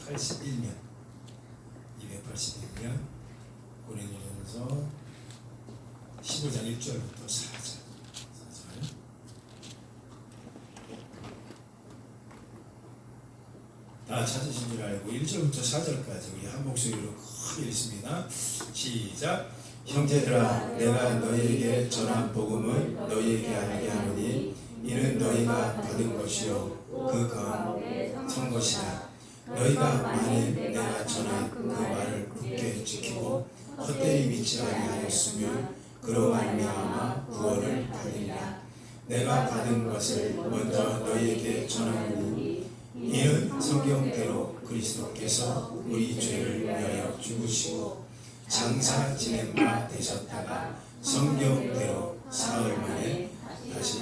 281년 고린도전서 15장 1절부터 4절. 다 찾으신 줄 알고 1절부터 4절까지 우리 한 목소리로 크게 읽습니다. 시작. 형제들아, 내가 너희에게 전한 복음을 너희에게 알게 하노니 이는 너희가 받은 것이요 그 가운데 선 것이라. 너희가 만일 내가 전한 그 말을 굳게 지키고 헛되이 믿지 아니하였으면 그로 말미암아 구원을 받으리라. 내가 받은 것을 먼저 너희에게 전하노니 이는 성경대로 그리스도께서 우리 죄를 위하여 죽으시고 장사 지낸 바 되셨다가 성경대로 사흘 만에 다시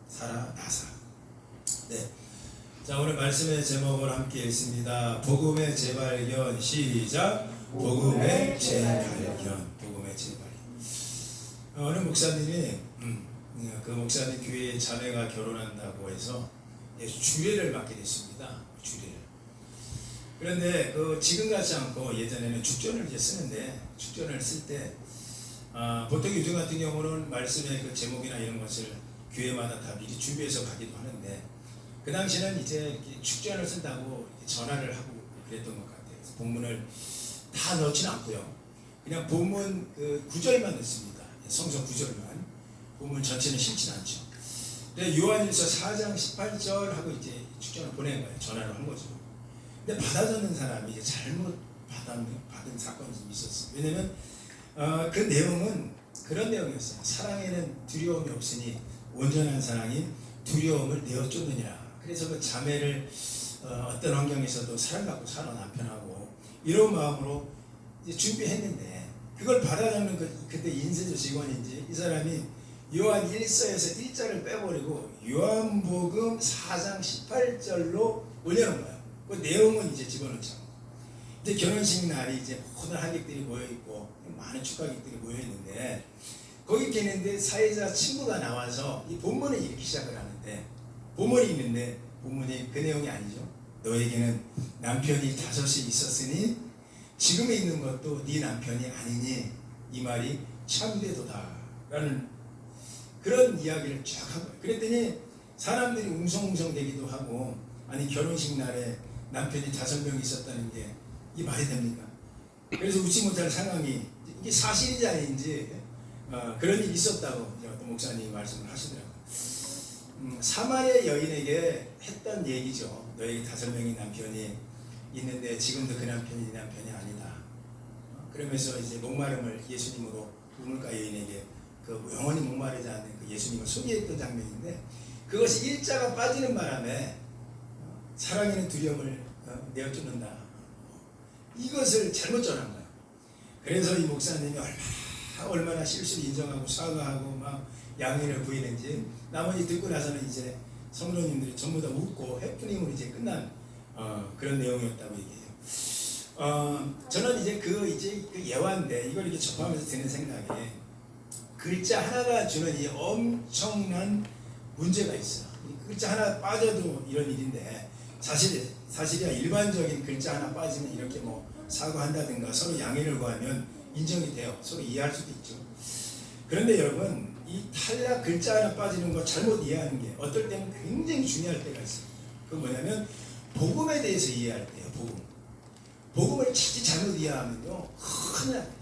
살아나사. 네. 자, 오늘 말씀의 제목을 함께 읽습니다. 복음의 재발견. 시작. 복음의 재발견. 복음의 재발견. 어느 목사님이 그 목사님 교회에 자매가 결혼한다고 해서 주례를 맡게 됐습니다. 주례를. 그런데 지금 같지 않고 예전에는 축전을 이제 쓰는데, 축전을 쓸 때 보통 요즘 같은 경우는 말씀의 그 제목이나 이런 것을 교회마다 다 미리 준비해서 가기도 하는데, 그 당시는 이제 축전을 쓴다고 전화를 하고 그랬던 것 같아요. 그래서 본문을 다 넣지는 않고요. 그냥 본문 그 구절만 넣습니다. 성서 구절만. 본문 전체는 실진 않죠. 근데 요한일서 4장 18절 하고 이제 축전을 보낸 거예요. 전화를 한 거죠. 근데 받아주는 사람이 이제 잘못 받은 사건이 좀 있었어요. 왜냐면 그 내용은 그런 내용이었어요. 사랑에는 두려움이 없으니 온전한 사랑이 두려움을 내어쫓느니라. 그래서 그 자매를 어떤 환경에서도 사랑받고 사는 남편하고 이런 마음으로 이제 준비했는데, 그걸 받아주는 그때 인쇄소 직원인지 이 사람이 요한 1서에서 1절을 빼버리고 요한복음 4장 18절로 올려놓은 거예요. 그 내용은 이제 집어넣지 않고. 이제 결혼식 날이 이제 모든 하객들이 모여있고 많은 축가객들이 모여있는데, 거기 계는데 사회자 친구가 나와서 이 본문을 읽기 시작을 하는데, 본문이 있는데 본문이 그 내용이 아니죠. 너에게는 남편이 5이 있었으니 지금에 있는 것도 네 남편이 아니니 이 말이 참되도다 라는 그런 이야기를 쫙 한 거예요. 그랬더니 사람들이 웅성웅성 되기도 하고, 아니 결혼식 날에 남편이 5명 있었다는 게 이 말이 됩니까? 그래서 웃지 못할 상황이, 이게 사실인지 아닌지 그런 일이 있었다고 어떤 목사님이 말씀을 하시더라고요. 사마리아 여인에게 했던 얘기죠. 너에게 5명의 남편이 있는데 지금도 그 남편이 네 남편이 아니다. 그러면서 이제 목마름을 예수님으로 우물가 여인에게 그 영원히 목마르지 않는 그 예수님을 소개했던 장면인데, 그것이 일자가 빠지는 바람에 사랑에는 두려움을 내어쫓는다. 이것을 잘못 전한 거예요. 그래서 이 목사님이 얼마나 실수를 인정하고 사과하고 막 양해를 구했는지, 나머지 듣고 나서는 이제 성도님들이 전부 다 웃고 해프닝으로 이제 끝난 그런 내용이었다고 얘기해요. 저는 이제 그 예화인데 이걸 이렇게 접하면서 드는 생각에, 글자 하나가 주는 이 엄청난 문제가 있어. 글자 하나 빠져도 이런 일인데, 사실이야 일반적인 글자 하나 빠지면 이렇게 뭐 사과한다든가 서로 양해를 구하면 인정이 돼요. 서로 이해할 수도 있죠. 그런데 여러분, 이 탈락 글자 하나 빠지는 거 잘못 이해하는 게 어떨 때는 굉장히 중요할 때가 있어요. 그건 뭐냐면 복음에 대해서 이해할 때요. 복음을 잘못 이해하면요 큰일 납니다.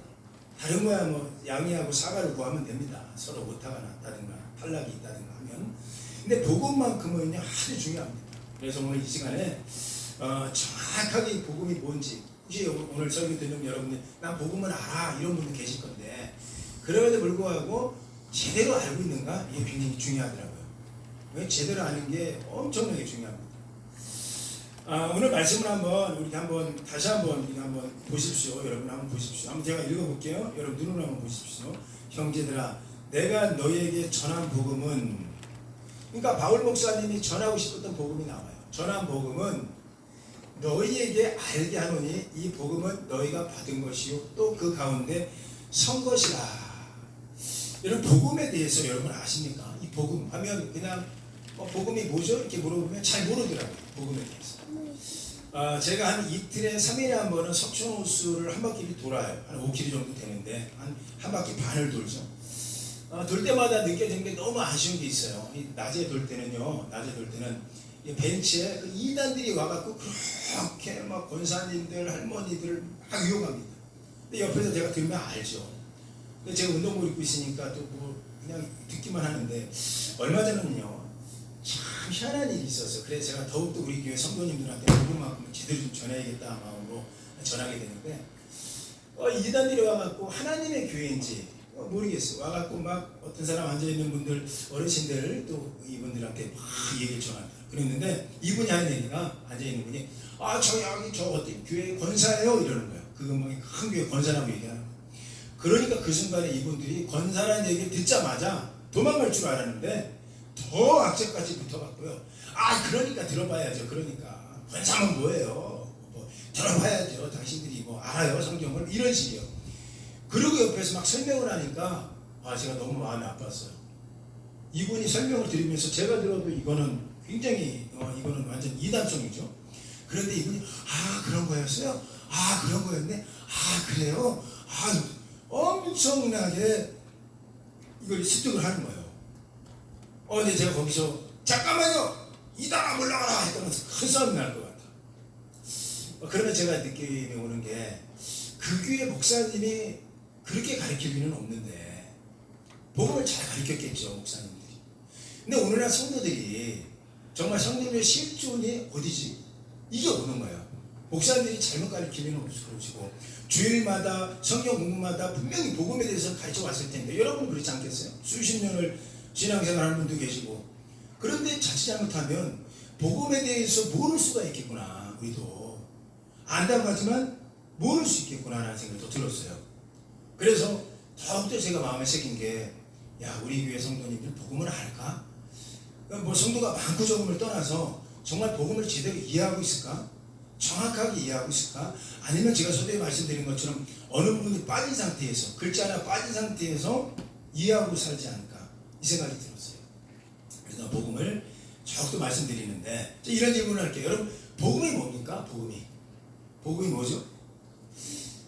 다른 거야 뭐 양해하고 사과를 구하면 됩니다. 서로 오타가 났다든가 탈락이 있다든가 하면. 근데 복음만큼은요 아주 중요합니다. 그래서 오늘 이 시간에 정확하게 복음이 뭔지, 혹시 오늘 설교 듣는 여러분들 난 복음을 알아 이런 분들 계실 건데, 그럼에도 불구하고 제대로 알고 있는가? 이게 굉장히 중요하더라고요. 왜? 제대로 아는 게 엄청나게 중요합니다. 오늘 말씀을 우리 다시 한번 보십시오. 여러분 한번 보십시오. 한번 제가 읽어볼게요. 여러분 눈으로 한번 보십시오. 형제들아, 내가 너희에게 전한 복음은, 그러니까 바울 목사님이 전하고 싶었던 복음이 나와요. 전한 복음은 너희에게 알게 하노니 이 복음은 너희가 받은 것이요 또 그 가운데 선 것이라. 여러분 복음에 대해서 여러분 아십니까? 이 복음 하면 그냥 복음이 뭐죠? 이렇게 물어보면 잘 모르더라고요. 복음에 대해서. 제가 한 이틀에 3일에 한 번은 석촌호수를 한 바퀴를 돌아요. 한 5km 정도 되는데 한 바퀴 반을 돌죠. 돌 때마다 느껴지는 게 너무 아쉬운 게 있어요. 낮에 돌 때는요. 낮에 돌 때는 이 벤치에 그 이단들이 와갖고 그렇게 막 권사님들 할머니들을 막 유혹합니다. 근데 옆에서 제가 들으면 알죠. 근데 제가 운동복 입고 있으니까 또 뭐 그냥 듣기만 하는데 얼마 전에는요. 참 희한한 일이 있었어요. 그래서 제가 더욱더 우리 교회 성도님들한테 그만큼 제대로 좀 전해야겠다 마음으로 전하게 되는데 이단들이 와갖고 하나님의 교회인지 모르겠어요. 와갖고 막 어떤 사람 앉아있는 분들 어르신들 또 이분들한테 막 얘기를 전합니다. 그랬는데 이분이 하는 얘기가 앉아있는 분이 저 여기 저 어때 교회 권사예요 이러는 거예요. 그 음악이 큰 교회 권사라고 얘기하는 거예요. 그러니까 그 순간에 이분들이 권사라는 얘기를 듣자마자 도망갈 줄 알았는데 더 악재까지 붙어갔고요. 그러니까 들어봐야죠. 그러니까 권사면 뭐예요? 뭐 들어봐야죠. 당신들이 뭐 알아요 성경을 이런 식이요. 그리고 옆에서 막 설명을 하니까 제가 너무 마음이 아팠어요. 이분이 설명을 드리면서 제가 들어도 이거는 굉장히 이거는 완전 이단성이죠. 그런데 이분이 그런 거였어요? 그런 거였네? 그래요? 엄청나게 이걸 습득을 하는 거예요. 근데 제가 거기서 잠깐만요! 이단아 물러가라! 했다면 큰 싸움이 날 것 같아. 그러면 제가 느낌이 오는 게 그 교회 목사님이 그렇게 가르칠 리는 없는데 복음을 잘 가르쳤겠죠 목사님들이. 근데 오늘날 성도들이 정말 성도들의 실존이 어디지? 이게 오는 거예요. 목사님들이 잘못 가르치면 없으시고 주일마다 성경 공부마다 분명히 복음에 대해서 가르쳐 왔을 텐데 여러분 그렇지 않겠어요? 수십 년을 신앙생활하는 분도 계시고 그런데 자칫 잘못하면 복음에 대해서 모를 수가 있겠구나. 우리도 안다고 하지만 모를 수 있겠구나 라는 생각이 더 들었어요. 그래서 더욱더 제가 마음에 새긴 게 우리 교회 성도님들 복음을 알까? 뭐 성도가 많고 적음을 떠나서 정말 복음을 제대로 이해하고 있을까? 정확하게 이해하고 있을까? 아니면 제가 서두에 말씀드린 것처럼 어느 부분이 빠진 상태에서 글자 하나 빠진 상태에서 이해하고 살지 않을까? 이 생각이 들었어요. 그래서 복음을 적도 말씀드리는데 이런 질문을 할게요. 여러분 복음이 뭡니까? 복음이 뭐죠?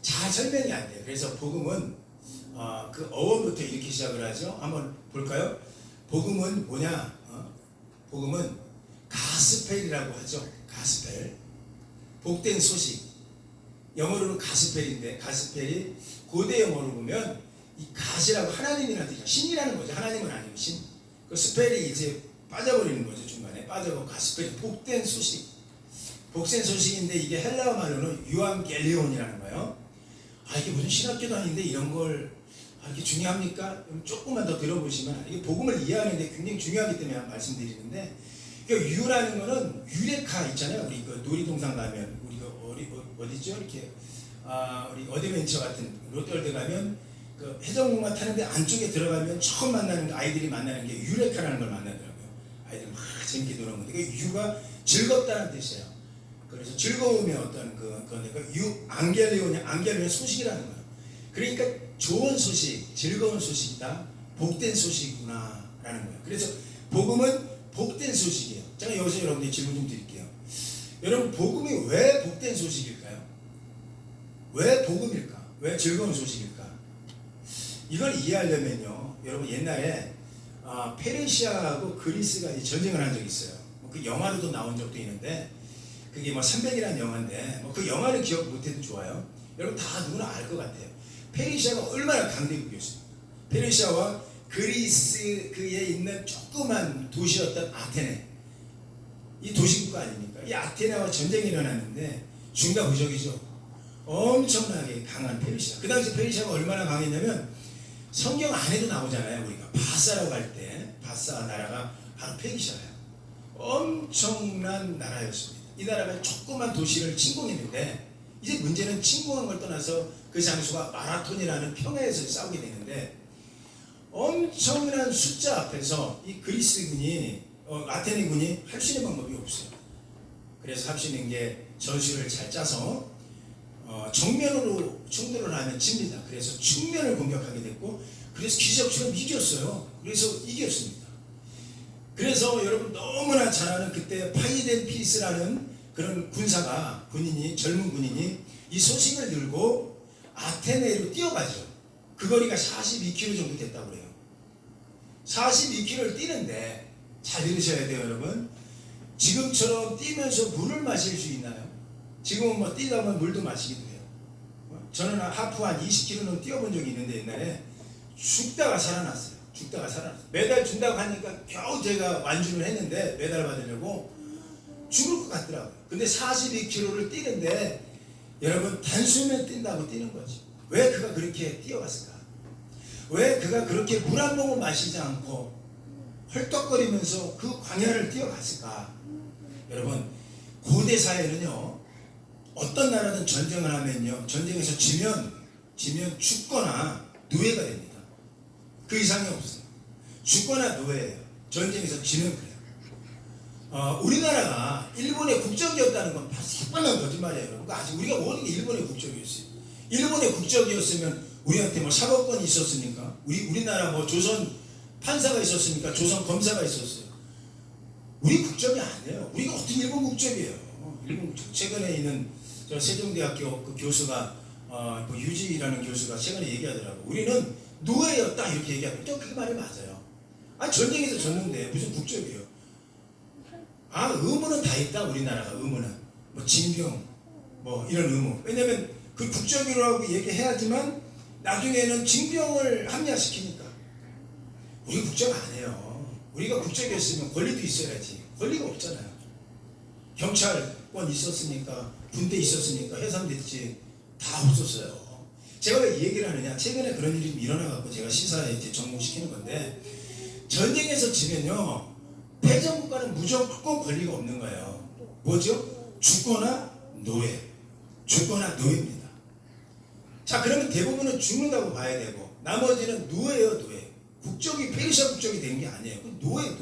잘 설명이 안 돼요. 그래서 복음은 그 어원부터 이렇게 시작을 하죠. 한번 볼까요? 복음은 뭐냐? 복음은 가스펠이라고 하죠. 가스펠. 복된 소식. 영어로는 가스펠인데 가스펠이 고대 영어로 보면 이 가시라고 하나님이라는 뜻이죠. 신이라는 거죠. 하나님은 아니고 신. 그 스펠이 이제 빠져버리는 거죠. 중간에 빠져고 가스펠이 복된 소식. 복된 소식인데 이게 헬라어 말로는 유앙겔리온이라는 거예요. 이게 무슨 신학교도 아닌데 이런 걸 이렇게 중요합니까? 조금만 더 들어보시면 이게 복음을 이해하는데 굉장히 중요하기 때문에 말씀드리는데 유라는 거는 유레카 있잖아요. 우리 그 놀이동산 가면 우리 어디죠? 이렇게 우리 어드벤처 같은 롯데월드 가면 그 해적목마 타는데 안쪽에 들어가면 처음 만나는 아이들이 만나는 게 유레카라는 걸 만나더라고요. 아이들 막 재밌게 노는 건데 그 유가 즐겁다는 뜻이에요. 그래서 즐거움의 어떤 그건데 안겔리온이 소식이라는 거예요. 그러니까 좋은 소식, 즐거운 소식이다, 복된 소식이구나라는 거예요. 그래서 복음은 복된 소식이에요. 제가 여기서 여러분들 질문 좀 드릴게요. 여러분 복음이 왜 복된 소식일까요? 왜 복음일까? 왜 즐거운 소식일까? 이걸 이해하려면요, 여러분 옛날에 페르시아하고 그리스가 전쟁을 한 적이 있어요. 그 영화로도 나온 적도 있는데 그게 뭐 300이라는 영화인데 그 영화는 기억 못해도 좋아요. 여러분 다 누구나 알 것 같아요. 페르시아가 얼마나 강대국이었습니까? 페르시아와 그리스에 있는 조그만 도시였던 아테네, 이 도시국가 아닙니까? 이 아테네와 전쟁이 일어났는데 중과부적이죠. 엄청나게 강한 페르시아. 그 당시 페르시아가 얼마나 강했냐면 성경 안에도 나오잖아요. 우리가 바사라고 할 때 바사 나라가 바로 페르시아예요. 엄청난 나라였습니다. 이 나라가 조그만 도시를 침공했는데 이제 문제는 침공한 걸 떠나서 그 장소가 마라톤이라는 평야에서 싸우게 되는데 엄청난 숫자 앞에서 이 그리스군이 아테네군이 할 수 있는 방법이 없어요. 그래서 할 수 있는 게 전술을 잘 짜서 정면으로 충돌을 하면 집니다. 그래서 측면을 공격하게 됐고 그래서 기적처럼 이겼어요. 그래서 이겼습니다. 그래서 여러분 너무나 잘 아는 그때 파이덴 피스라는 그런 군인이 젊은 군인이 이 소식을 들고 아테네로 뛰어가죠. 그 거리가 42km 정도 됐다고 그래요. 42km를 뛰는데 잘 들으셔야 돼요, 여러분. 지금처럼 뛰면서 물을 마실 수 있나요? 지금은 뭐 뛰다 보면 물도 마시기도 해요. 저는 하프 한 20km는 뛰어본 적이 있는데 옛날에 죽다가 살아났어요. 메달 준다고 하니까 겨우 제가 완주를 했는데 메달 받으려고 죽을 것 같더라고요. 근데 42km를 뛰는데 여러분 단숨에 뛴다고 뛰는 거지. 왜 그가 그렇게 뛰어갔을까? 왜 그가 그렇게 물 한 모금 마시지 않고 헐떡거리면서 그 광야를 뛰어갔을까? 여러분, 고대 사회는요, 어떤 나라든 전쟁을 하면요, 전쟁에서 지면 죽거나 노예가 됩니다. 그 이상이 없어요. 죽거나 노예예요. 전쟁에서 지면 그래요. 우리나라가 일본의 국적이었다는 건 새빨간 거짓말이에요. 그러니까 아직 우리가 모든 게 일본의 국적이었어요. 일본의 국적이었으면 우리한테 뭐 사법권이 있었습니까? 우리나라 뭐 조선 판사가 있었습니까? 조선 검사가 있었어요. 우리 국적이 아니에요. 우리가 어떤 일본 국적이에요. 일본 국적. 최근에 있는 저 세종대학교 그 교수가 뭐 유지라는 교수가 최근에 얘기하더라고. 우리는 노예였다 이렇게 얘기하고 또 그 말이 맞아요. 전쟁에서 졌는데 무슨 국적이에요? 의무는 다 있다. 우리나라가 의무는 뭐 징병 뭐 이런 의무. 왜냐면 그 국적이라고 얘기해야지만 나중에는 징병을 합리화시키니까. 우리 국적 아니에요. 우리가 국적이었으면 권리도 있어야지. 권리가 없잖아요. 경찰권 있었으니까, 군대 있었으니까 해산됐지. 다 없었어요. 제가 왜 이 얘기를 하느냐? 최근에 그런 일이 일어나갖고 제가 시사에 이제 접목시키는 건데, 전쟁에서 지면요, 패전국가는 무조건 권리가 없는 거예요. 뭐죠? 죽거나 노예. 죽거나 노예입니다. 자, 그러면 대부분은 죽는다고 봐야 되고, 나머지는 노예예요, 노예. 국적이 페르시아 국적이 된 게 아니에요. 노예.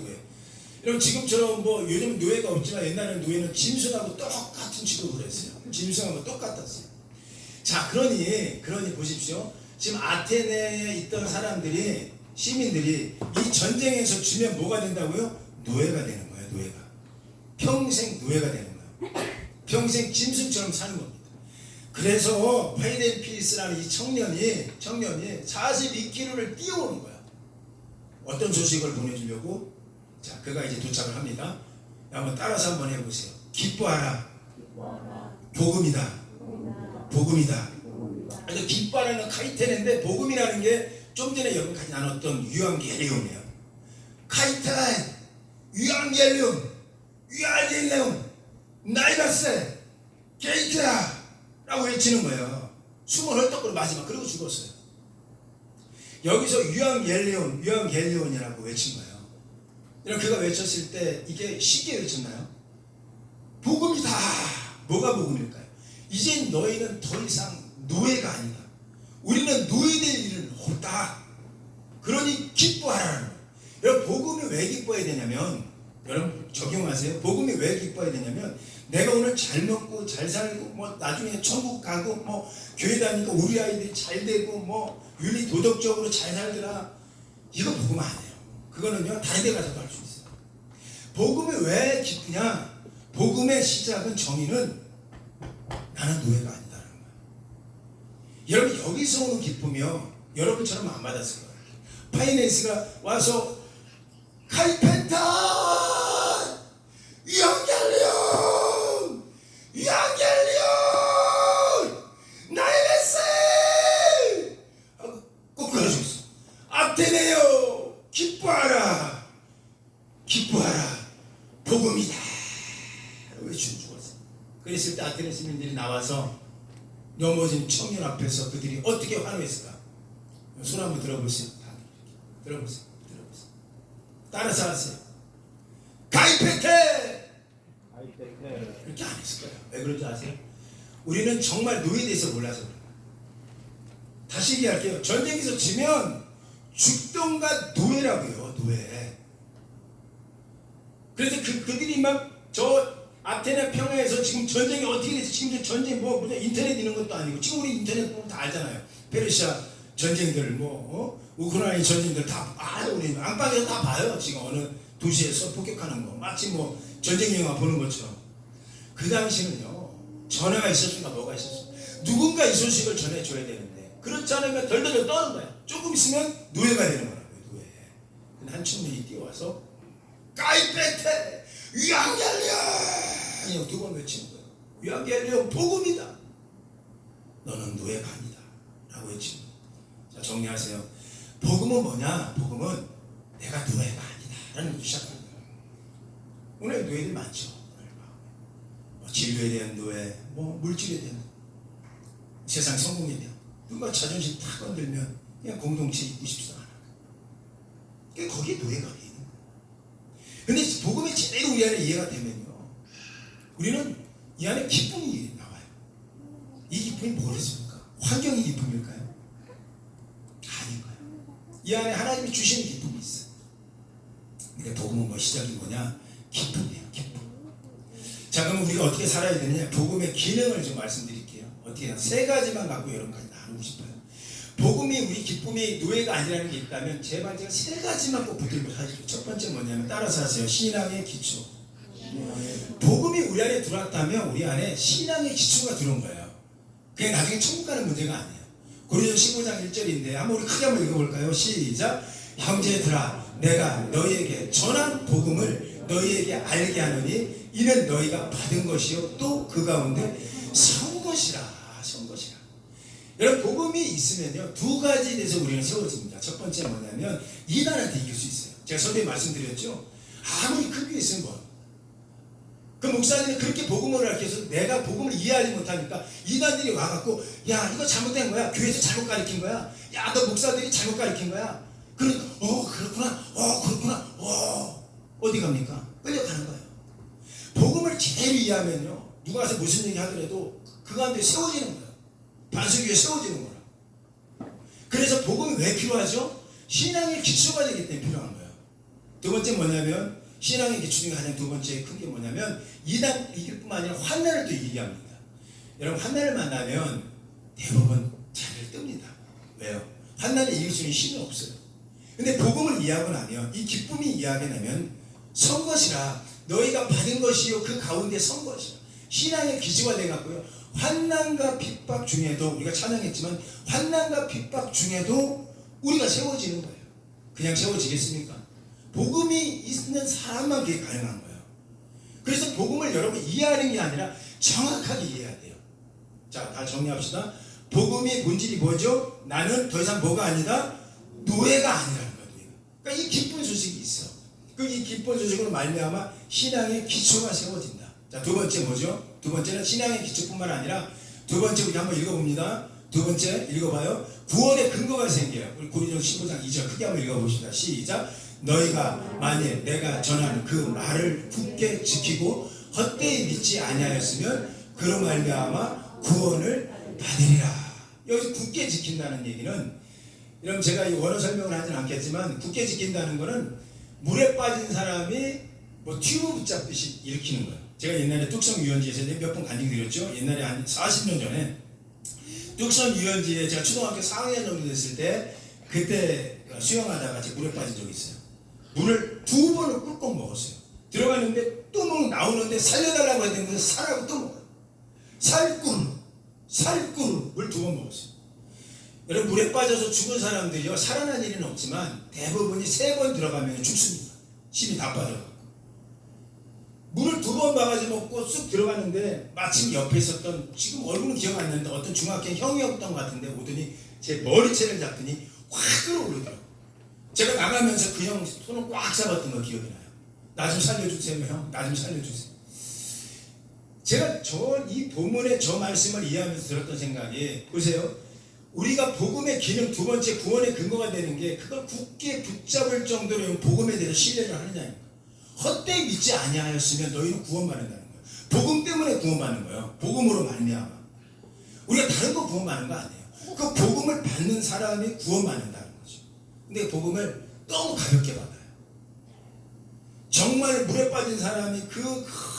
여러분 지금처럼 뭐 요즘 노예가 없지만 옛날에는 노예는 짐승하고 똑같은 취급을 했어요. 짐승하고 똑같았어요. 자, 그러니 보십시오. 지금 아테네에 있던 사람들이 시민들이 이 전쟁에서 지면 뭐가 된다고요? 노예가 되는 거예요. 노예가. 평생 노예가 되는 거예요. 평생 짐승처럼 사는 겁니다. 그래서 파이덴 피리스라는 이 청년이 42km를 뛰어오는 거야. 어떤 소식을 보내주려고? 자, 그가 이제 도착을 합니다. 한번 따라서 한번 해보세요. 기뻐하라. 복음이다. 그래서 기뻐하라는 카이텐인데 복음이라는 게 좀 전에 여러분까지 나눴던 유앙겔리움이에요. 카이텐, 유앙겔리움, 나이바세, 게이트야 라고 외치는 거예요. 숨을 헐떡거리고 마지막 그리고 죽었어요. 여기서 유앙겔리온이라고 외친 거예요. 그가 외쳤을 때 이게 쉽게 외쳤나요? 복음이다. 뭐가 복음일까요? 이제 너희는 더 이상 노예가 아니다. 우리는 노예될 일은 없다. 그러니 기뻐하라는 거예요. 여러분 복음이 왜 기뻐해야 되냐면, 여러분 적용하세요. 복음이 왜 기뻐해야 되냐면, 내가 오늘 잘 먹고 잘 살고 뭐 나중에 천국 가고 뭐 교회 다니니까 우리 아이들이 잘 되고 뭐 윤리 도덕적으로 잘 살더라. 이거 복음 아니에요. 그거는요 다른 데 가서도 할 수 있어요. 복음이 왜 기쁘냐? 복음의 시작은 정의는 나는 노예가 아니다라는 거예요. 여러분 여기서 오는 기쁨이요 여러분처럼 안 받았을 거예요. 파이낸스가 와서 카이펜타 유앙겔리온 나이베세 하고 거꾸로 해주겠어. 아테네요 기뻐하라 복음이다 외치고 죽었어. 그랬을 때 아테네 시민들이 나와서 넘어진 청년 앞에서 그들이 어떻게 환호했을까? 손 한번 들어보세요. 들어보세요. 따라서 하세요. 가이페테 그렇게 안 했을 거예요. 왜 그런지 아세요? 우리는 정말 노예에 대해서 몰라서 그래요. 다시 얘기할게요. 전쟁에서 지면 죽던가 노예라고요. 노예. 그래서 그들이 막 저 아테네 평야에서 지금 전쟁이 어떻게 돼서 지금 전쟁 뭐 무슨 인터넷 있는 것도 아니고 지금 우리 인터넷 보면 다 알잖아요. 페르시아 전쟁들 뭐 우크라이나 전쟁들 다 알아요. 우리 안방에서 다 봐요. 지금 어느 도시에서 폭격하는 거 마치 뭐 전쟁 영화 보는 것처럼. 그 당시는요, 전화가 있었으니까 뭐가 있었어. 누군가 이 소식을 전해줘야 되는데, 그렇지 않으면 덜덜덜 떠는 거야. 조금 있으면 노예가 되는 거라고요, 노예. 근데 한 청년이 뛰어와서, 까이페테! 유앙겔리온! 두 번 외치는 거예요. 유앙겔리온 복음이다. 너는 노예가 아니다. 라고 외치는 거예요. 자, 정리하세요. 복음은 뭐냐? 복음은 내가 노예가 아니다. 라는 것도 시작합니다. 오늘 노예들 많죠. 뭐 진로에 대한 노예, 뭐 물질에 대한 노예, 세상 성공에 대한 누가 자존심 탁 건들면 그냥 공동체 있고 싶지 않아. 그러니까 거기에 노예가 있는 거예요. 근데 복음이 제대로 우리 안에 이해가 되면요, 우리는 이 안에 기쁨이 나와요. 이 기쁨이 뭐겠습니까? 환경이 기쁨일까요? 아닌가요? 이 안에 하나님이 주시는 기쁨이 있어요. 근데 복음은 뭐 시작이 뭐냐? 기쁨이에요, 기쁨. 자, 그럼 우리가 어떻게 살아야 되느냐? 복음의 기능을 좀 말씀드릴게요. 어떻게 세 가지만 갖고 여러분까지 나누고 싶어요. 복음이 우리 기쁨이 노예가 아니라는 게 있다면 제발 제가 세 가지만 꼭 붙들고 사십시오. 첫 번째 뭐냐면 따라서 하세요. 신앙의 기초. 복음이 우리 안에 들어왔다면 우리 안에 신앙의 기초가 들어온 거예요. 그게 나중에 천국 가는 문제가 아니에요. 고린도서 15장 1절인데 한번 우리 크게 한번 읽어볼까요? 시작. 형제들아, 내가 너희에게 전한 복음을 너희에게 알게 하노니 이는 너희가 받은 것이요 또 그 가운데 선 것이라. 선 것이라. 여러분, 복음이 있으면요 두 가지 돼서 우리는 세워집니다. 첫 번째 뭐냐면 이단한테 이길 수 있어요. 제가 선배에 말씀드렸죠. 아무리 큰 교회 있으면 뭐, 그 목사님이 그렇게 복음을 가르쳐서 내가 복음을 이해하지 못하니까 이단들이 와갖고 야 이거 잘못된 거야, 교회에서 잘못 가르친 거야, 야 너 목사들이 잘못 가르친 거야. 그러니까 그렇구나 어디 갑니까? 끌려가는 거예요. 복음을 제대로 이해하면요 누가 와서 무슨 얘기 하더라도 그 가운데 세워지는 거예요. 반석 위에 세워지는 거라. 그래서 복음이 왜 필요하죠? 신앙의 기초가 되기 때문에 필요한 거예요. 두 번째 뭐냐면 신앙의 기초 중에 가장 두 번째 큰 게 뭐냐면 이단 이길 뿐만 아니라 환난을 또 이기게 합니다. 여러분, 환난을 만나면 대부분 자리를 뜹니다. 왜요? 환난을 이길 수 있는 힘이 없어요. 근데 복음을 이해하고 나면 이 기쁨이 이해하게 되면 선 것이라. 너희가 받은 것이요 그 가운데 선 것이라. 신앙의 기초가 되어갖고요 환난과 핍박 중에도 우리가 찬양했지만 환난과 핍박 중에도 우리가 세워지는 거예요. 그냥 세워지겠습니까? 복음이 있는 사람만 그게 가능한 거예요. 그래서 복음을 여러분 이해하는 게 아니라 정확하게 이해해야 돼요. 자, 다 정리합시다. 복음의 본질이 뭐죠? 나는 더 이상 뭐가 아니다? 노예가 아니라는 거예요. 노예가. 그러니까 이 기쁜 소식이 있어. 이 기쁜 소식으로 말미암아 신앙의 기초가 세워진다. 자, 두 번째 뭐죠? 두 번째는 신앙의 기초뿐만 아니라 두 번째 우리 한번 읽어봅니다. 두 번째 읽어봐요. 구원의 근거가 생겨요. 우리 고린도서 15장 2절 크게 한번 읽어봅시다. 시작. 너희가 만일 내가 전하는 그 말을 굳게 지키고 헛되이 믿지 아니하였으면 그로 말미암아 구원을 받으리라. 여기서 굳게 지킨다는 얘기는, 여러분 제가 이 원어 설명을 하지는 않겠지만 굳게 지킨다는 거는 물에 빠진 사람이 뭐 튜브 붙잡듯이 일으키는 거예요. 제가 옛날에 뚝섬 유원지에서 몇 번 간증드렸죠. 옛날에 한 40년 전에 뚝섬 유원지에 제가 초등학교 4학년 정도 됐을 때 그때 수영하다가 제 물에 빠진 적이 있어요. 물을 두 번을 꿀꺽 먹었어요. 들어갔는데 또 막 나오는데 살려달라고 했는데 살하고 또 먹어요. 살구름을 두 번 먹었어요. 여러분, 물에 빠져서 죽은 사람들이요 살아난 일은 없지만 대부분이 세 번 들어가면 죽습니다. 힘이 다 빠져요. 물을 두 번 바가지 먹고 쑥 들어갔는데 마침 옆에 있었던, 지금 얼굴은 기억 안 나는데 어떤 중학교 형이었던 것 같은데 오더니 제 머리채를 잡더니 확 끌어올리더라고요. 제가 나가면서 그 형 손을 꽉 잡았던 거 기억이 나요. 나 좀 살려주세요 형, 나 좀 살려주세요. 제가 이 본문의 저 말씀을 이해하면서 들었던 생각이, 보세요. 우리가 복음의 기능 두 번째 구원의 근거가 되는 게 그걸 굳게 붙잡을 정도로 복음에 대해서 신뢰를 하느냐입니다. 헛되이 믿지 아니하였으면 너희는 구원받는다는 거예요. 복음 때문에 구원받는 거예요. 복음으로 말미암아. 우리가 다른 거 구원받는 거 아니에요. 그 복음을 받는 사람이 구원받는다는 거죠. 근데 복음을 너무 가볍게 받아요. 정말 물에 빠진 사람이 그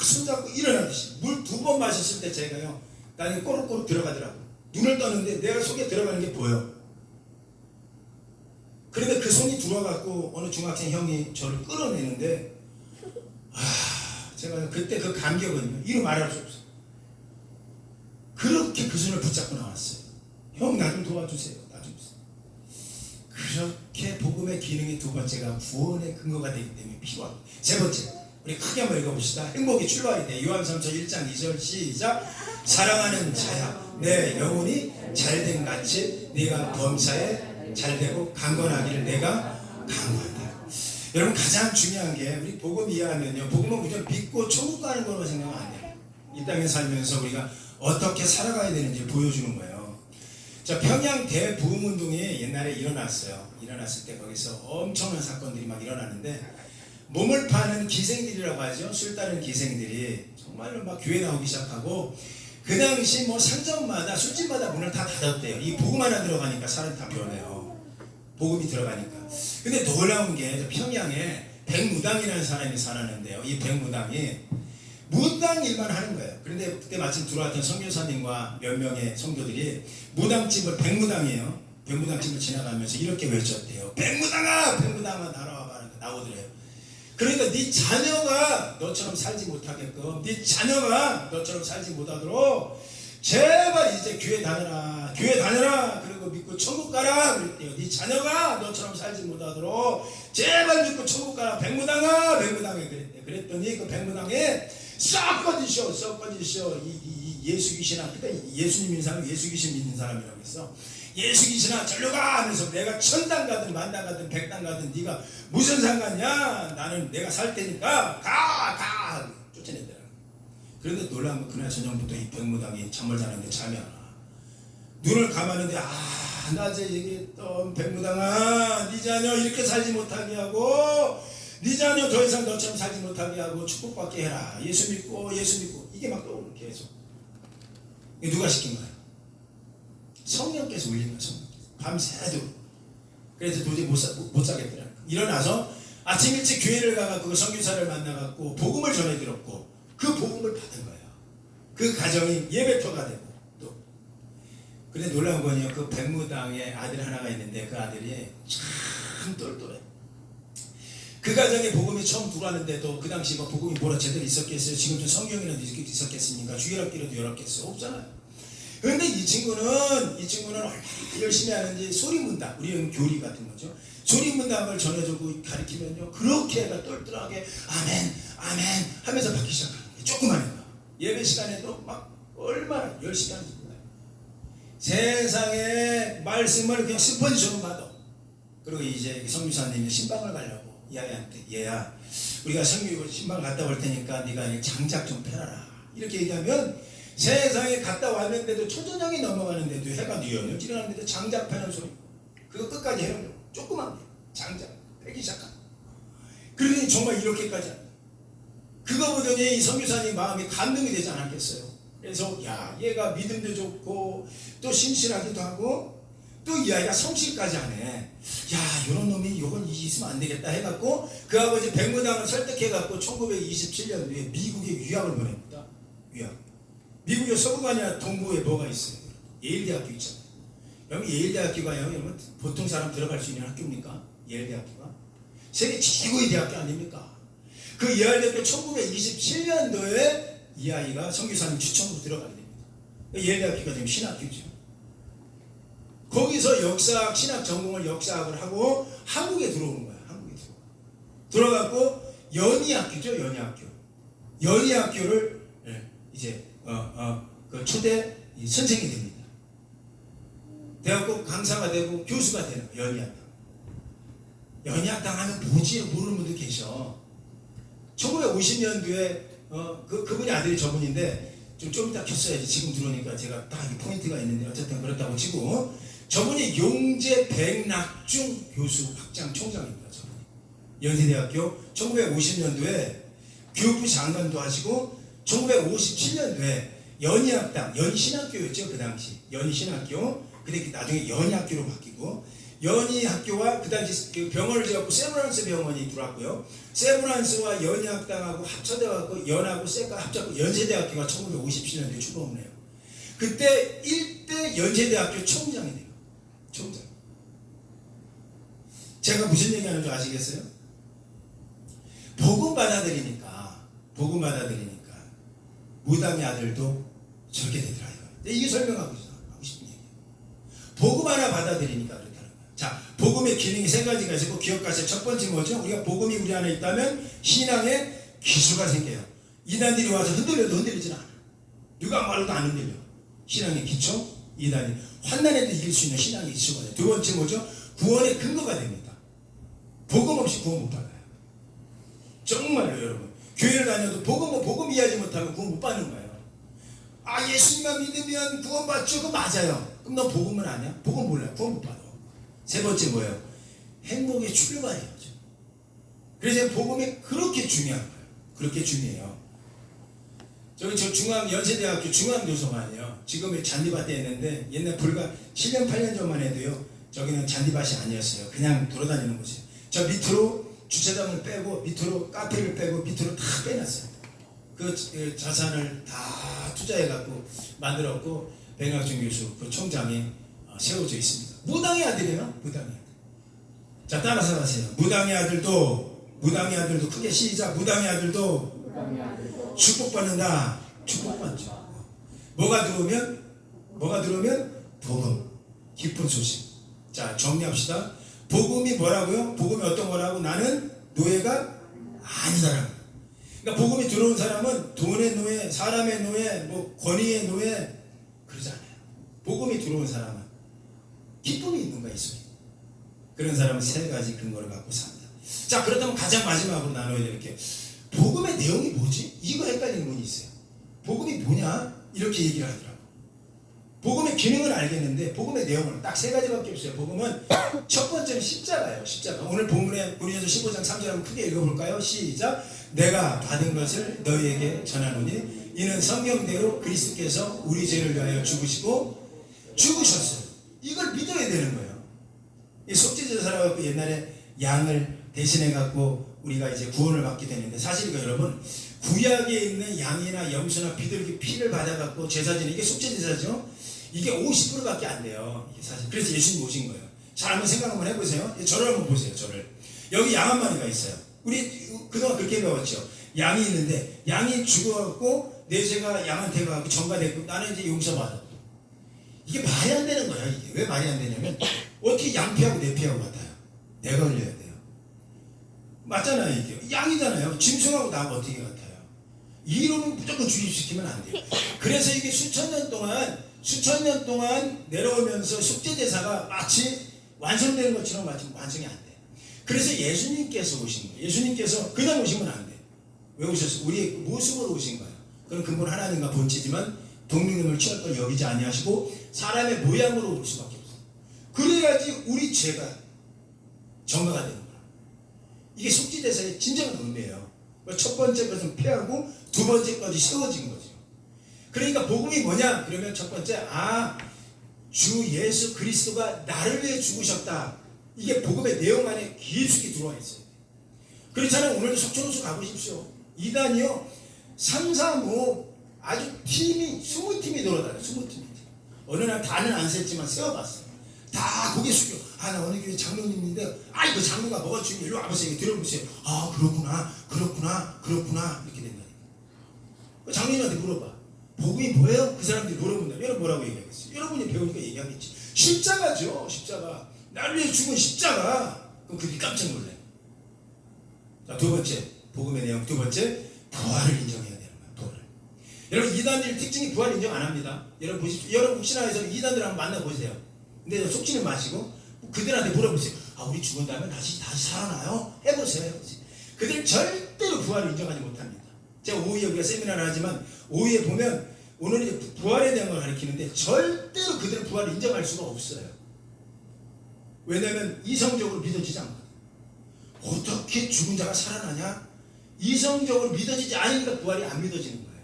손잡고 일어나듯이 물 두 번 마셨을 때 제가요 나중에 꼬르꼬르 들어가더라고요. 눈을 떠는데 내가 속에 들어가는 게 보여. 그런데 그 손이 들어가고 어느 중학생 형이 저를 끌어내는데 제가 그때 그 감격은요, 이루 말할 수 없어요. 그렇게 그 손을 붙잡고 나왔어요. 형, 나 좀 도와주세요. 나 좀. 그렇게 복음의 기능이 두 번째가 구원의 근거가 되기 때문에 필요합니다. 세 번째, 우리 크게 한번 읽어봅시다. 행복이 출발이 돼. 요한삼서 1장 2절 시작. 사랑하는 자야, 내 영혼이 잘된 같이 네가 범사에 잘되고 강건하기를 내가 강구한다. 여러분, 가장 중요한 게 우리 복음 이해하면요, 복음은 그냥 믿고 천국 가는 거로 생각하면 안 돼요. 이 땅에 살면서 우리가 어떻게 살아가야 되는지 보여주는 거예요. 자, 평양 대부흥운동이 옛날에 일어났어요. 일어났을 때 거기서 엄청난 사건들이 막 일어났는데, 몸을 파는 기생들이라고 하죠. 술 따르는 기생들이 정말로 막 교회 나오기 시작하고, 그 당시 뭐 상점마다 술집마다 문을 다 닫았대요. 이 복음 하나 들어가니까 사람이 다 변해요. 복음이 들어가니까. 근데 놀라운 게 평양에 백무당이라는 사람이 살았는데요. 이 백무당이 무당 일만 하는 거예요. 그런데 그때 마침 들어왔던 선교사님과 몇 명의 성도들이 무당집을, 백무당이에요. 백무당집을 지나가면서 이렇게 외쳤대요. 백무당아! 백무당아 날아와봐. 나오더래요. 그러니까 네 자녀가 너처럼 살지 못하게끔, 네 자녀가 너처럼 살지 못하도록 제발 이제 교회 다녀라. 교회 다녀라. 그리고 믿고 천국 가라. 그랬대요. 네 자녀가 너처럼 살지 못하도록 제발 믿고 천국 가라. 백무당아. 백무당에 그랬대. 그랬더니 그 백무당에 썩 꺼지셔. 썩 꺼지셔. 이 예수 귀신아. 그러니까 예수님 믿는 사람, 예수 귀신 믿는 사람이라고 했어. 예수 귀신아 절로 가 하면서 내가 천당 가든 만당 가든 백당 가든 네가 무슨 상관이야. 나는 내가 살 테니까 가 쫓아낸다. 그런데 놀라운 건 그날 저녁부터 이 백무당이 잠을 자는데 잠이 안 와. 눈을 감았는데 낮에 얘기했던 백무당아, 네 자녀 이렇게 살지 못하게 하고, 네 자녀 더 이상 너처럼 살지 못하게 하고 축복받게 해라. 예수 믿고 이게 막 떠오르는 계속. 이게 누가 시킨 거야? 성령께서 울린 거야. 성령께서 밤새도록. 그래서 도저히 못 자겠더라. 일어나서 아침 일찍 교회를 가서 그 선교사를 만나갖고 복음을 전해 들었고, 그 복음을 받은 거예요. 그 가정이 예배터가 되고. 또 근데 놀라운 건요, 그 백무당의 아들 하나가 있는데 그 아들이 참 똘똘해. 그 가정에 복음이 처음 들어왔는데도 그 당시 뭐 복음이 뭐라 제대로 있었겠어요? 지금 좀 성경이라도 있었겠습니까? 주일학기라도 열었겠어요? 없잖아요. 그런데 이 친구는 얼마나 열심히 하는지 소리문답, 우리는 교리 같은 거죠. 소리문답을 전해주고 가르치면요, 그렇게 애가 똘똘하게 아멘 아멘 하면서 받기 시작하는 거예요. 조그만 애가 예배 시간에도 막 얼마나 열심히 하는지 몰라요. 세상에 말씀을 그냥 스펀지처럼 받아. 그리고 이제 성유사님이 신방을 가려고 이 아이한테, 얘야 우리가 신방 갔다 올 테니까 네가 장작 좀 펴라 이렇게 얘기하면, 세상에 갔다 왔는데도 초저녁이 넘어가는데도 해가 뉘어요. 지나가는데도 장작 패는 소리, 그거 끝까지 해요. 조그만 게 장작 패기 시작한. 그러니 정말 이렇게까지 합니다. 그거 보더니 이 선교사님 마음이 감동이 되지 않았겠어요. 그래서 야, 얘가 믿음도 좋고 또 신실하기도 하고 또 이 아이가 성실까지 하네. 야, 요런 놈이 요건 있으면 안 되겠다 해갖고 그 아버지 백무당을 설득해갖고 1927년도에 미국에 유학을 보냅니다. 유학. 미국의 서부가 아니라 동부에 뭐가 있어요? 예일대학교 있잖아요. 여기 예일대학교가 여러분 보통 사람 들어갈 수 있는 학교입니까? 예일대학교가 세계 최고의 대학교 아닙니까? 그 예일대학교 1927년도에 이 아이가 선교사님 추천으로 들어가게 됩니다. 예일대학교가 지금 신학교죠. 거기서 역사학, 신학 전공을 역사학을 하고 한국에 들어오는 거야. 한국에 들어가고 연희학교죠. 연희학교를 이제 그 초대 선생이 됩니다. 대학교 강사가 되고 교수가 되는 연희학당. 연희학당 하면 뭐지 모르는 분도 계셔. 1950년도에 그분이 아들이 저분인데 좀 이따 켰어야지. 지금 들어오니까 제가 딱 포인트가 있는데 어쨌든 그렇다고 치고, 저분이 용재 백낙중 교수 학장 총장입니다. 저분이 연세대학교 1950년도에 교육부 장관도 하시고 1957년도에 연희학당, 연희신학교였죠. 그 당시 연희신학교, 근데 나중에 연희학교로 바뀌고, 연희학교와 그 당시 그 병원을 지었고 세브란스 병원이 들어왔고요. 세브란스와 연희학당하고 합쳐져갖고 연하고 세가 합쳐서 연세대학교가 1957년도에 출범을 해요. 그때 1대 연세대학교 총장이 돼요. 총장. 제가 무슨 얘기하는 줄 아시겠어요? 복음 받아들이니까 복음 받아들이니까 무당의 아들도 저렇게 되더라 이거. 이게 설명하고 싶은 얘기예요. 복음 하나 받아들이니까 그렇다는 거예요. 자, 복음의 기능이 세 가지가 있고 기억하세요. 첫 번째 뭐죠? 우리가 복음이 우리 안에 있다면 신앙의 기수가 생겨요. 이단들이 와서 흔들려도 흔들리진 않아. 누가 말해도 안 흔들려. 신앙의 기초, 이단이 환난에도 이길 수 있는 신앙의 기초가 돼요. 두 번째 뭐죠? 구원의 근거가 됩니다. 복음 없이 구원 못 받아요. 정말로 여러분. 교회를 다녀도 복음 이해하지 못하면 구원 못 받는 거예요. 아, 예수님만 믿으면 구원 받죠? 그거 맞아요. 그럼 너 복음은 아냐? 복음 몰라요. 구원 못 받아. 세 번째 뭐예요? 행복의 출발이에요. 그래서 복음이 그렇게 중요한 거예요. 그렇게 중요해요. 저 연세대학교 중앙도서관이에요. 지금 잔디밭에 있는데 옛날 불과 7년 8년 전만 해도요. 저기는 잔디밭이 아니었어요. 그냥 돌아다니는 곳이에요. 저 밑으로 주차장을 빼고 밑으로 카페를 빼고 밑으로 다 빼놨어요. 그 자산을 다 투자해갖고 만들었고 백낙준 교수 그 총장이 세워져 있습니다. 무당의 아들이에요. 무당의 아들. 자, 따라서 하세요. 무당의 아들도 크게 시작. 무당의 아들도 축복받는다. 축복받죠. 뭐가 들어오면 복음, 기쁜 소식. 자, 정리합시다. 복음이 뭐라고요? 복음이 어떤 거라고? 나는 노예가 아니다라고. 그러니까 복음이 들어온 사람은 돈의 노예, 사람의 노예, 뭐 권위의 노예 그러지 않아요. 복음이 들어온 사람은 기쁨이 있는 거야, 예수님. 그런 사람은 세 가지 근거를 갖고 삽니다. 자, 그렇다면 가장 마지막으로 나눠야 될 게 복음의 내용이 뭐지? 이거 헷갈리는 분이 있어요. 복음이 뭐냐? 이렇게 얘기를 하더라고. 복음의 기능은 알겠는데 복음의 내용은 딱 세 가지밖에 없어요. 복음은 첫 번째는 십자가예요. 십자가. 오늘 본문에 고린도서 15장 3절 한번 크게 읽어볼까요? 시작. 내가 받은 것을 너희에게 전하노니 이는 성경대로 그리스도께서 우리 죄를 위하여 죽으시고 죽으셨어요. 이걸 믿어야 되는 거예요. 이 속죄제사라고 옛날에 양을 대신해 갖고 우리가 이제 구원을 받게 되는데 사실 이거 여러분 구약에 있는 양이나 염소나 비둘기 피를 받아 갖고 제사 지는 이게 속죄제사죠. 이게 50%밖에 안 돼요. 이게 사실 그래서 예수님 오신 거예요. 잘 한번 생각 한번 해보세요. 저를 한번 보세요. 저를 여기 양 한 마리가 있어요. 우리 그동안 그렇게 배웠죠. 양이 있는데 양이 죽어갖고 내 죄가 양한테 가고 전가됐고 나는 이제 용서받아. 이게 말이 안 되는 거야. 이게 왜 말이 안 되냐면 어떻게 양 피하고 내 피하고 같아요. 내가 흘려야 돼요. 맞잖아요. 이게 양이잖아요. 짐승하고 나하고 어떻게 같아요. 이론은 무조건 주입시키면 안 돼요. 그래서 이게 수천 년 동안 내려오면서 속죄제사가 마치 완성되는 것처럼 마치 완성이 안 돼. 그래서 예수님께서 오신 거예요. 예수님께서 그냥 오시면 안 돼. 왜 오셨어요? 우리의 모습으로 오신 거예요. 그건 근본 하나님과 본체지만 동등됨을 취할 걸 여기지 아니하시고 사람의 모양으로 올 수밖에 없어요. 그래야지 우리 죄가 정화가 되는 거예요. 이게 속죄제사의 진정한 의미예요. 첫 번째 것은 폐하고 두 번째 것이 세워진 거죠. 그러니까 복음이 뭐냐? 그러면 첫 번째 주 예수 그리스도가 나를 위해 죽으셨다. 이게 복음의 내용 안에 깊숙이 들어와 있어요. 그렇잖아요. 오늘도 속초노수 가보십시오. 이단이요 3, 4, 5 아주 팀이 20팀이 돌아다녀요. 20팀이. 어느 날 다는 안 셌지만 세워봤어요. 다 고개 숙여. 나 어느 교회 장로님인데 이거 장로가 뭐가 중요해. 일로 와보세요. 들어보세요. 그렇구나 이렇게 된다니까. 장로님한테 물어봐. 복음이 뭐예요? 그 사람들이 물어본다면 여러분 뭐라고 얘기하겠어요? 여러분이 배우니까 얘기하겠지. 십자가죠. 십자가. 나를 위해 죽은 십자가. 그럼 그게 깜짝 놀래. 자, 두 번째 복음의 내용. 두 번째 부활을 인정해야 되는 거예요. 부활을. 여러분 이단들 특징이 부활 인정 안 합니다. 여러분 보십시오. 여러분 혹시나 해서 이단들 한번 만나보세요. 근데 속지는 마시고 그들한테 물어보세요. 우리 죽은 다음에 다시 살아나요? 해보세요. 그들은 절대로 부활을 인정하지 못합니다. 제가 오후에 우리가 세미나를 하지만 오후에 보면 오늘 이제 부활에 대한 걸 가르치는데 절대로 그들은 부활을 인정할 수가 없어요. 왜냐하면 이성적으로 믿어지지 않거든요. 어떻게 죽은 자가 살아나냐? 이성적으로 믿어지지 않으니까 부활이 안 믿어지는 거예요.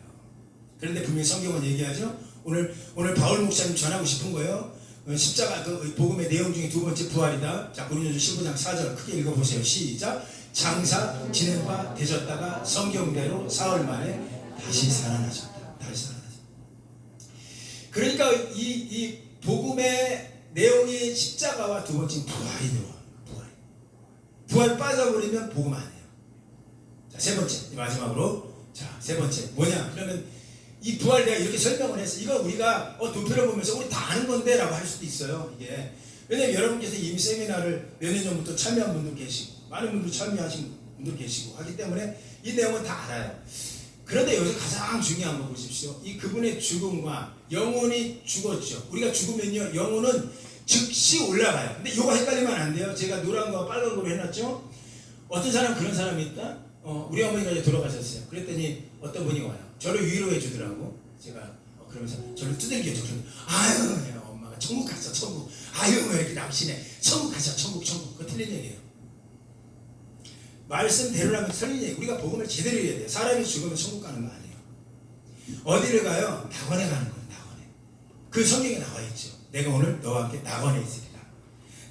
그런데 분명히 성경은 얘기하죠. 오늘 바울 목사님 전하고 싶은 거예요. 십자가 그 복음의 내용 중에 두 번째 부활이다. 자, 고린도서 15장 4절 크게 읽어보세요. 시작. 장사 지낸 바 되셨다가 성경대로 사흘 만에 다시 살아나셨다. 다시 살아나셨다. 그러니까 이 복음의 내용이 십자가와 두 번째 부활이 들어와요. 부활 빠져버리면 복음 아니에요. 자, 세 번째 마지막으로 자 세 번째 뭐냐? 그러면 이 부활 내가 이렇게 설명을 했어. 이거 우리가 도표를 보면서 우리 다 아는 건데 라고 할 수도 있어요. 이게 왜냐면 여러분께서 이미 세미나를 몇 년 전부터 참여한 분도 계시고 많은 분들 참여하신 분도 계시고 하기 때문에 이 내용은 다 알아요. 그런데 여기서 가장 중요한 거 보십시오. 이 그분의 죽음과 영혼이 죽었죠. 우리가 죽으면요 영혼은 즉시 올라가요. 근데 이거 헷갈리면 안 돼요. 제가 노란 거와 빨간 거로 해놨죠. 어떤 사람 그런 사람이 있다. 우리 어머니가 이제 돌아가셨어요. 그랬더니 어떤 분이 와요. 저를 위로해 주더라고. 제가 그러면서 저를 두들겨줘. 그러면 아유 야, 엄마가 천국 갔어 천국. 아유 왜 이렇게 남신해. 천국 가자 천국. 그거 틀린 얘기예요. 말씀대로라면 틀린 얘기. 우리가 복음을 제대로 해야 돼요. 사람이 죽으면 천국 가는 거 아니에요. 어디를 가요? 낙원에 가는 거예요. 낙원에. 그 성경에 나와 있죠. 내가 오늘 너와 함께 낙원에 있으리라.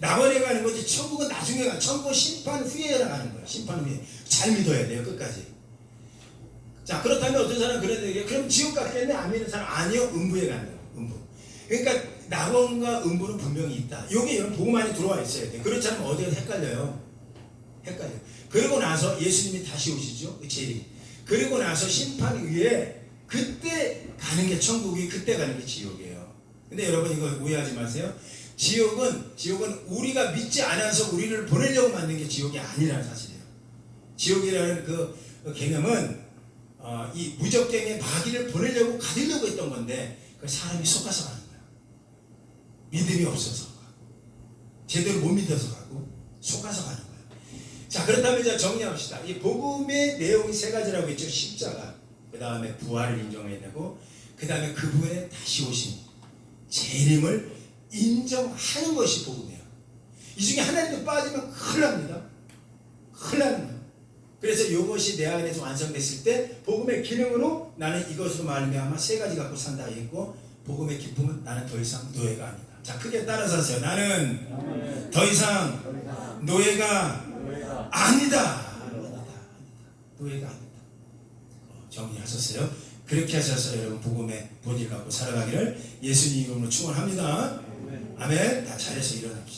낙원에 가는 거지 천국은 나중에 가. 천국은 심판 후에 가는 거예요. 심판 후에. 잘 믿어야 돼요. 끝까지. 자 그렇다면 어떤 사람은 그런 얘기예요. 그럼 지옥 갔겠네? 안 믿는 사람 아니요. 음부에 간다고. 음부. 그러니까 낙원과 음부는 분명히 있다. 이게 여러분 복음 안에 들어와 있어야 돼요. 그렇지 않으면 어디가 헷갈려요. 헷갈려요. 그리고 나서 예수님이 다시 오시죠. 재림. 그리고 나서 심판 위에 그때 가는 게 천국이 그때 가는 게 지옥이에요. 근데 여러분 이거 오해하지 마세요. 지옥은 우리가 믿지 않아서 우리를 보내려고 만든 게 지옥이 아니라는 사실이에요. 지옥이라는 그 개념은 이 무적갱의 마귀를 보내려고 가두려고 했던 건데 그 사람이 속아서 가는 거야. 믿음이 없어서 제대로 못 믿어서 가고 속아서 가는 거야. 자 그렇다면 이제 정리합시다. 이 복음의 내용이 세 가지라고 했죠. 십자가, 그 다음에 부활을 인정해내고, 그 다음에 그분의 다시 오심, 재림을 인정하는 것이 복음이에요. 이 중에 하나라도 빠지면 큰일 납니다. 큰일 나는 거예요. 그래서 이것이 내 안에서 완성됐을 때 복음의 기능으로 나는 이것으로 말미암아 세 가지 갖고 산다 했고, 복음의 기쁨은 나는 더 이상 노예가 아니다. 자 크게 따라서 하세요. 나는 더 이상 노예가 아니다. 노예가 아니다. 정리하셨어요? 그렇게 하셔서 여러분 복음의 본질 갖고 살아가기를 예수님 이름으로 축원합니다. 아멘. 다 잘해서 일어납시다.